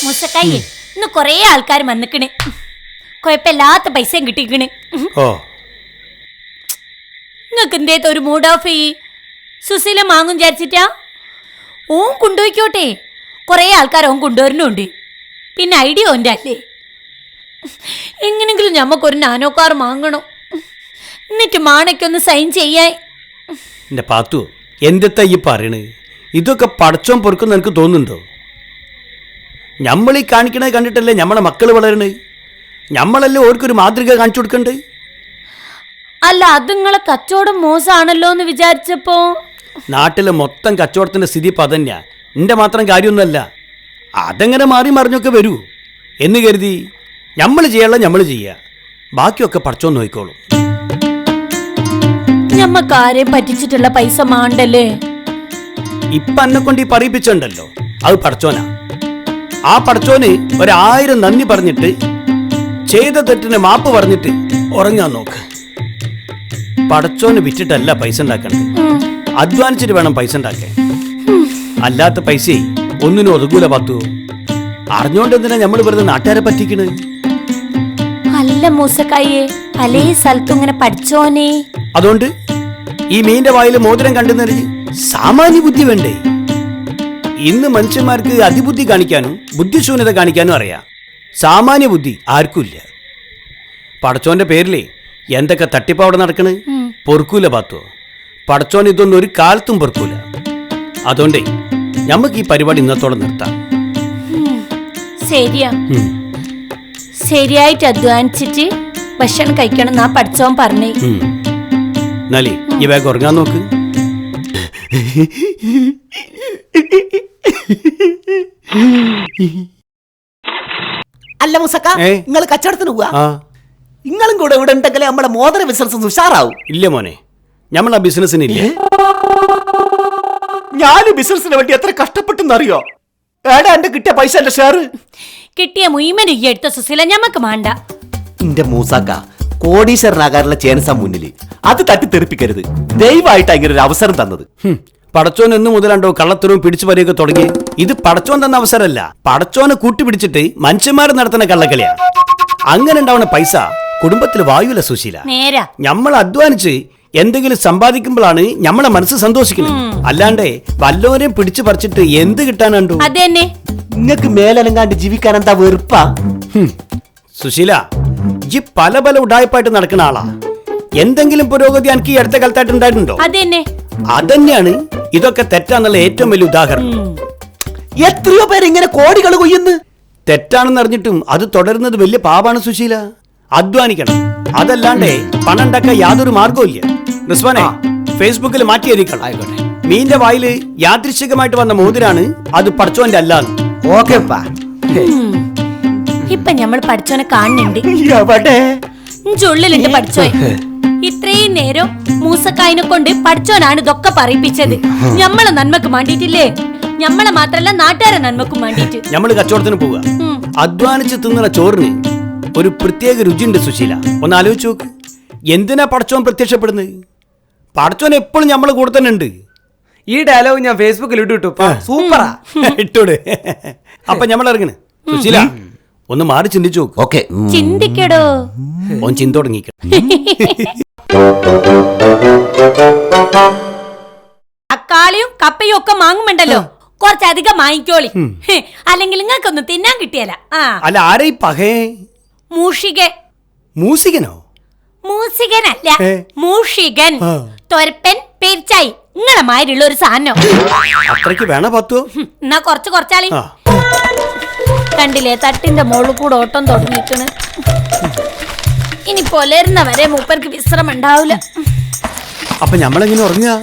മുസക്കായി ഇന്ന് കൊറേ ആൾക്കാർ വന്നിക്കണ്. കൊഴപ്പില്ലാത്ത പൈസയും കിട്ടിക്കണ്. നിങ്ങക്ക് എന്തേത്ത ഒരു മൂഡ് ഓഫ് ചെയ്യ്. സുശീല മാങ്ങും വിചാരിച്ചിട്ടാ? ഓൻ കൊണ്ടുപോയിക്കോട്ടെ. കൊറേ ആൾക്കാർ ഓൻ കൊണ്ടുവരുന്നുണ്ട്. പിന്നെ ഐഡിയ ഓൻ്റെ അല്ലേ? എങ്ങനെങ്കിലും ഞമ്മക്കൊരു നാനോ കാർ വാങ്ങണം. എന്നിട്ട് മാണയ്ക്കൊന്ന് സൈൻ ചെയ്യാൻ. എന്റെ പാത്തു, എന്തെത്താ ഈ പറയണ്? ഇതൊക്കെ പടച്ചോൻ പൊറുക്കുന്ന എനിക്ക് തോന്നുന്നുണ്ടോ? നമ്മളീ കാണിക്കണത് കണ്ടിട്ടല്ലേ നമ്മളെ മക്കൾ വളരണേ. നമ്മളല്ലേ ഓർക്കൊരു മാതൃക കാണിച്ചു കൊടുക്കണ്ടേ? അല്ല, അത് നിങ്ങളെ കച്ചവടം മോശമാണല്ലോ എന്ന് വിചാരിച്ചപ്പോ. നാട്ടിലെ മൊത്തം കച്ചവടത്തിന്റെ സ്ഥിതി ഇപ്പം അതന്നെയാ. എന്റെ മാത്രം കാര്യമൊന്നുമല്ല. അതെങ്ങനെ മാറി മറിഞ്ഞൊക്കെ വരൂ എന്ന് കരുതി നമ്മൾ ചെയ്യാനുള്ള നമ്മൾ ചെയ്യുക. ബാക്കിയൊക്കെ പടച്ചോൻ നോക്കിക്കോളും. ഞമ്മക്കാരെയും പറ്റിച്ചിട്ടുള്ള പൈസ മാണ്ടല്ലേ? ഇപ്പൊ എന്നെ കൊണ്ട് ഈ പറയിപ്പിച്ചുണ്ടല്ലോ, അത് പടച്ചോനാ. ആ പടച്ചോന് 1000 നന്ദി പറഞ്ഞിട്ട് ചെയ്ത തെറ്റിന് മാപ്പ് പറഞ്ഞിട്ട് ഉറങ്ങാൻ നോക്ക്. പടച്ചോന് വിറ്റിട്ടല്ല പൈസ ഉണ്ടാക്കണ്ടേ, അധ്വാനിച്ചിട്ട് വേണം പൈസ ഉണ്ടാക്കാൻ. അല്ലാത്ത പൈസ ഒന്നിനും ഒതുകൂല പത്തു. അറിഞ്ഞോണ്ട് എന്തിനാ നമ്മൾ വെറുതെ നാട്ടുകാരെ പറ്റിക്കണ്? അല്ല മൂസക്കായെ, പല സ്ഥലത്തും ഇങ്ങനെ പഠിച്ചോനെ. അതുകൊണ്ട് ഈ മീന്റെ വായിൽ മോതിരം കണ്ടെന്നറിഞ്ഞ് സാമാന്യ ബുദ്ധി വേണ്ടേ? ഇന്ന് മനുഷ്യന്മാർക്ക് അതിബുദ്ധി കാണിക്കാനും ബുദ്ധിശൂന്യത കാണിക്കാനും അറിയാം. സാമാന്യ ബുദ്ധി ആർക്കുമില്ല. പടച്ചോന്റെ പേരിലേ എന്തൊക്കെ തട്ടിപ്പവിടെ നടക്കണ് പൊറുക്കൂല പാത്തോ. പടച്ചോൻ ഇതൊന്നും ഒരു കാലത്തും പൊറുക്കൂല. അതുകൊണ്ടേ ഞമ്മക്ക് ഈ പരിപാടി ഇന്നത്തോടെ നിർത്താം. ശരിയാ, ശരിയായിട്ട് അധ്വാനിച്ചിട്ട് ഭക്ഷണം കഴിക്കണം എന്നാ പഠിച്ചോൻ പറഞ്ഞേ. എന്നാലേ ഈ വേഗം ഉറങ്ങാൻ നോക്ക്. അല്ല മുസക്ക, നിങ്ങൾ കച്ചവടത്തിന് പോവാ? നിങ്ങളും കൂടെ ഇവിടെ ഉണ്ടെങ്കിലേ നമ്മളെ മോതിര ബിസിനസ് ഉഷാറാവും. ഇല്ല മോനെ, നമ്മളാ ബിസിനസ്സിനില്ല. ഞാൻ ബിസിനസിന് വേണ്ടി എത്ര കഷ്ടപ്പെട്ടെന്നറിയോ? ഏടാ എന്റെ കിട്ടിയ പൈസ, എന്റെ ഷെയർ കിട്ടിയ മുഴുവൻ എടുത്ത സുശീല ഞമ്മക്ക് വേണ്ട. എന്റെ മൂസാക്ക, കോടീശ്വരനാകാനുള്ള ചേനസ മുന്നിൽ അത് തട്ടിത്തെറിപ്പിക്കരുത്. ദയവായിട്ട് അങ്ങനെ ഒരു അവസരം തന്നത്. പടച്ചോൻ എന്ന് മുതലാണ്ടോ കള്ളത്തരവും പിടിച്ചു പറിയൊക്കെ തുടങ്ങി? ഇത് പടച്ചോൻ തന്ന അവസരമല്ല, പടച്ചോനെ കൂട്ടിപ്പിടിച്ചിട്ട് മനുഷ്യന്മാർ നടത്തുന്ന കള്ളക്കളിയാ. അങ്ങനെ ഉണ്ടാവുന്ന പൈസ കുടുംബത്തിൽ വായുല സുശീല. നമ്മൾ അധ്വാനിച്ച് എന്തെങ്കിലും സമ്പാദിക്കുമ്പോഴാണ് നമ്മളെ മനസ്സ് സന്തോഷിക്കുന്നത്. അല്ലാണ്ടേ വല്ലോരെയും പിടിച്ചു പറിച്ചിട്ട് എന്ത് കിട്ടാനുണ്ടോ? അതെന്നെ, നിങ്ങക്ക് മേലനങ്ങാണ്ട് ജീവിക്കാൻ എന്താ വെറുപ്പാ? സുശീല, ഈ പല പല ഉടായ്പായിട്ട് നടക്കുന്ന ആളാ. എന്തെങ്കിലും പുരോഗതി എനിക്ക് ഈ അടുത്ത കാലത്തായിട്ട് ഉണ്ടായിട്ടുണ്ടോ? അതന്നെയാണ് ഇതൊക്കെ തെറ്റാന്നുള്ള ഏറ്റവും വലിയ ഉദാഹരണം. എത്രയോ പേര് ഇങ്ങനെ കോടികൾ കൊയ്യുന്നു. തെറ്റാണെന്ന് അറിഞ്ഞിട്ടും അത് തുടരുന്നത് വലിയ പാപാണ് സുശീല. അധ്വാനിക്കണം, അതല്ലാണ്ടേ പണം ഉണ്ടാക്കാൻ യാതൊരു മാർഗവും ഇല്ല. റിസ്വാനെ, ഫേസ്ബുക്കിൽ മാറ്റി എഴുതിക്കണം. ആയിക്കോട്ടെ. മീന്റെ വായില് യാദൃശ്ചികമായിട്ട് വന്ന മോതിരാണ്, അത് പടച്ചോന്റെ അല്ലാന്ന്. ഓക്കെ, ഇപ്പൊ ഞമ്മൾ പഠിച്ചോനെ കാണുന്നുണ്ട്. ഉള്ളിലുണ്ട് പഠിച്ചോൻ. ഇത്രയും നേരം മൂസക്കായിനെ കൊണ്ട് പഠിച്ചോനാണ് ഇതൊക്കെ പറയിപ്പിച്ചത്. ഞമ്മളെ നന്മക്ക് വേണ്ടിട്ടില്ലേ? ഞമ്മളെ മാത്രല്ല നാട്ടുകാരെ നന്മക്കും വേണ്ടിട്ട്. ഞമ്മള് കച്ചവടത്തിന് പോവുക. അധ്വാനിച്ച് തിന്നുന്ന ചോറിന് ഒരു പ്രത്യേക രുചിയുണ്ട് സുശീല. ഒന്ന് ആലോചിച്ച് നോക്ക്. എന്തിനാ പടച്ചോൻ പ്രത്യക്ഷപ്പെടുന്നത്? പടച്ചോൻ എപ്പോഴും നമ്മളെ കൂടെ തന്നെ ഉണ്ട്. ഈ ഡയലോഗ് ഞാൻ ഫേസ്ബുക്കിൽ ഇട്ടു. സൂപ്പറാ, ഇട്ടോട്. അപ്പൊ ഞമ്മൾ ഇറങ്ങണ്. സുശീല, ഒന്ന് മാറി ചിന്തിച്ചു നോക്ക്. ഓക്കെ, ചിന്തിക്കടോ. ഓൻ ചിന്ത തുടങ്ങിക്ക. തക്കാളിയും കപ്പയും ഒക്കെ വാങ്ങുമുണ്ടല്ലോ, കുറച്ചധികം വാങ്ങിക്കോളി. അല്ലെങ്കിൽ നിങ്ങൾക്കൊന്നും തിന്നാൻ കിട്ടിയല്ല. അല്ല, ആരെ പകേ? മൂഷികൻ. മൂസികനോ? മൂസികനല്ല, മൂഷികൻ. തൊരപ്പൻ, പെരിച്ചായി, നിങ്ങളെ മാതിരിയുള്ള ഒരു സാധനം. അത്രയ്ക്ക് വേണ പത്തോ? എന്നാ കുറച്ചാളി. കണ്ടില്ലേ, തട്ടിന്റെ മോളിൽ കൂടെ ഓട്ടം തുടങ്ങിക്കണ്. ഇനി പൊലരുന്നവരെ മൂപ്പർക്ക് വിശ്രമം ഉണ്ടാവൂല. അപ്പൊ ഞമ്മളെങ്ങനെ ഉറങ്ങുക?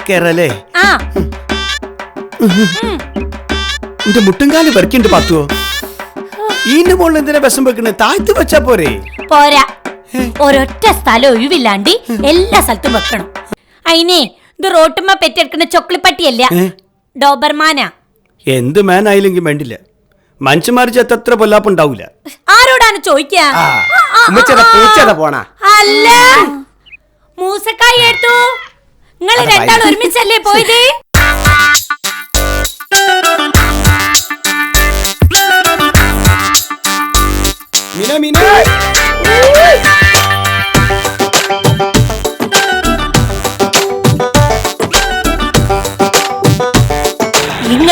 കേറല്ലേ? എന്റെ മുട്ടുംകാല് വരയ്ക്കുണ്ട് പത്തുവോ? ഈന്റെ മുകളിൽ എന്തിനാ വിഷം വെക്കണേ? താഴ്ത്തി വെച്ചാ പോരെ? പോരാ, ഒരൊറ്റ സ്ഥലം ഒഴിവില്ലാണ്ട് എല്ലാ സ്ഥലത്തും വെക്കണം. അയിനെ ഇത് റോട്ടുമ്മ പെറ്റെടുക്കുന്ന ചൊക്ലിപ്പട്ടിയല്ല, ഡോബർമാനാ. എന്ത് മാനായില്ലെങ്കിൽ വേണ്ടില്ല, മനുഷ്യന്മാർ ചെത്തത്ര പൊല്ലാപ്പുണ്ടാവൂല. ആരോടാണ് ചോദിക്കാ? അല്ല, മൂസക്കായി എടുത്തു. നിങ്ങൾ രണ്ടാൾ ഒരുമിച്ചല്ലേ പോയത്?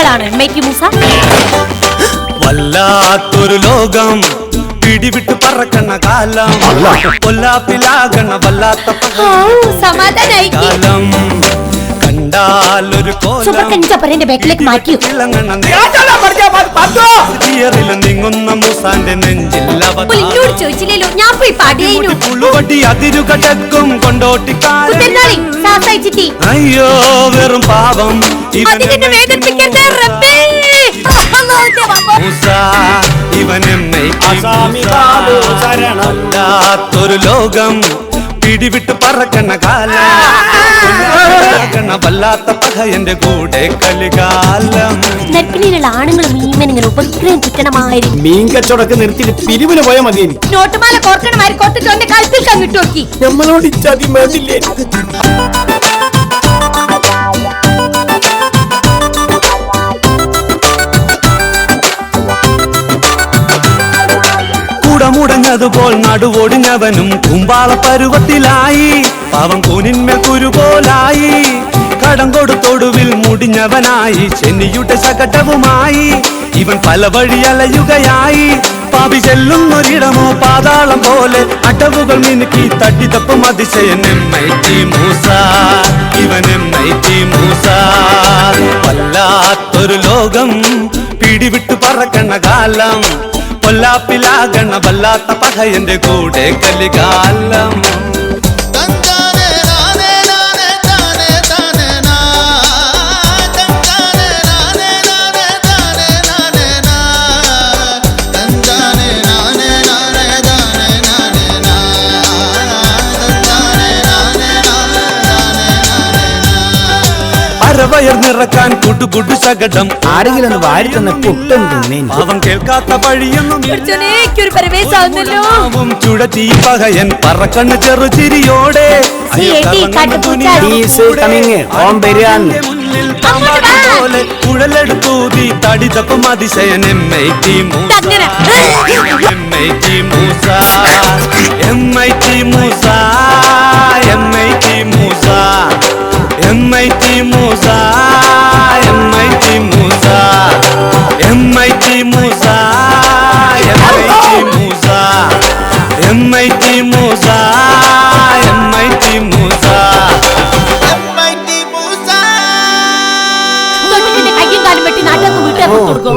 നിങ്ങളാണ് എമ്മയ്ക്ക് മൂസ? വല്ലാത്തൊരു ലോകം പിടിവിട്ട് പറക്കണ കാലം കൊല്ലാപ്പിലാകണ വല്ലാത്ത സമാധാനായി കാലം കണ്ടാലൊരു സൂപ്പർക്കന്റെ ബാക്കിലേക്ക് മാറ്റിയോ? നീങ്ങുന്ന മൂസാന്റെ നെഞ്ചില്ല എന്നോട് ചോദിച്ചില്ലല്ലോ, ഞാൻ പോയി പാടിയേനു. പുളുവടി അതിരുകടക്കും കൊണ്ടോട്ടിക്കാരൻ അയ്യോ വെറും പാവം അതിനെ വേദനിപ്പിക്കരുത് റബ്ബേ. മൂസ ഇവനെമ്മയ്ക്കൊരു ലോകം പിടിവിട്ട് പറക്കണ കാലം വല്ലാത്ത പകയന്റെ കൂടെ കളികാലം. നെൽപ്പിനിലുള്ള ആണുങ്ങളും മീമനിങ്ങനെ ഉപഗ്രഹം കിട്ടണമായിരുന്നു. മീൻ കച്ചവടമൊക്കെ നിർത്തിയിട്ട് പിരിവിന് പോയാൽ മതി. എനിക്ക് നോട്ടുമാല കോർക്കണമാര് കോർത്തിട്ട് എന്റെ കഴുത്തിൽ കങ്ങിട്ട് നോക്കി. നമ്മളോട് ഇച്ചാതി മതില്ലേ? കുടമുടഞ്ഞതുപോൽ നടുവൊടിഞ്ഞവനും കുമ്പാള പരുവത്തിലായി പാവം കൂനിന്മേൽ കുരുപോലായി കടം കൊടുത്തൊടുവിൽ മുടിഞ്ഞവനായി ചെന്നിയുടെ ശകടവുമായി ഇവൻ പല വഴി അലയുകയായി പാപി ചെല്ലുന്നൊരിടമോ പാതാളം പോലെ അടവുകൾ മിനുക്കി തട്ടിത്തപ്പും അതിശയൻ എമ്മൈറ്റി മൂസ ഇവൻ എമ്മൈറ്റി മൂസ വല്ലാത്തൊരു ലോകം പിടിവിട്ട് പറക്കണ കാലം കൊല്ലാപ്പിലാകണ വല്ലാത്ത പകയന്റെ കൂടെ കലികാലം. അരവയർ നിറക്കാൻ കുടുകുടു ശകടം ആരെങ്കിലും ഒന്ന് വാരി തന്ന പുട്ടും തിന്നേ. അവൻ കേൾക്കാത്ത വഴിയൊന്നും ഒരു പരവേശാവുന്നല്ലോ. ചുഴറ്റി പകയൻ പറക്കണ്ണ് ചെറുചിരിയോടെ മുന്നിൽ പോലെ കുഴലെടുത്തൂതി തടിതപ്പം അതിശയൻ എമ്മൈറ്റി മൂസ എമ്മൈറ്റി മൂസ എമ്മൈറ്റി മൂസ എമ്മൈറ്റി മൂസ എമ്മൈറ്റി മൂസ എമ്മൈറ്റി മൂസ എമ്മൈറ്റി മൂസ എമ്മൈറ്റി മൂസ എമ്മൈറ്റി മൂസ എമ്മൈറ്റി മൂസ കയ്യും കാലും വെട്ടി നാട്ടിലേക്ക് വീട്ടിൽ കൊടുക്കും.